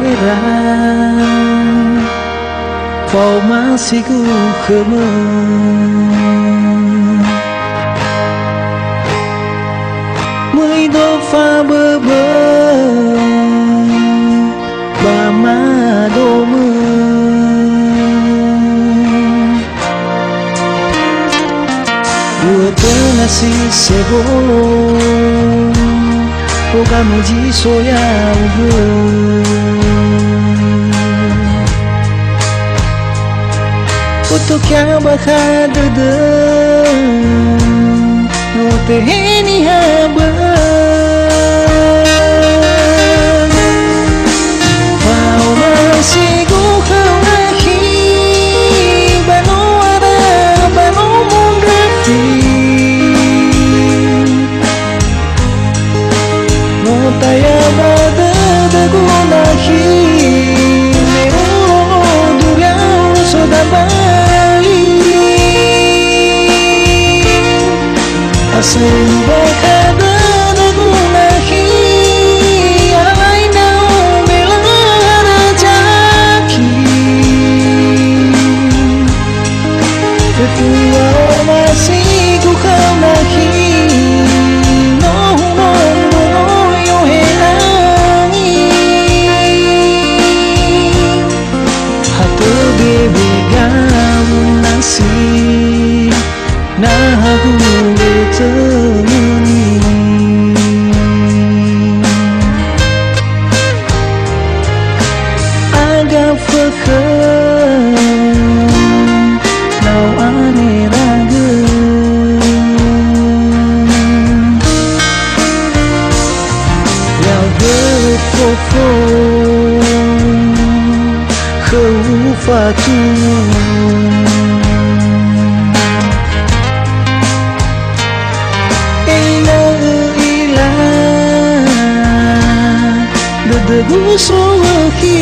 heran kau masih ku kemen Muito fa bebe Bama dome Dua tenasi sebelum Oga muji soya uge Untuk yang bakal dedem No teheni haba Kau masih ku kau lagi Bano ada bano mundrati No taya bada dagu lagi Mero durian sodabali Asal bakal dagu lagi Alay na umilang rajaki Ketua masih ku kau lagi No yo helangi Hatu bebe gamu nasi Nah aku temani Agak fakir Nau ane raga Yau berfofo Keufatu Debu soki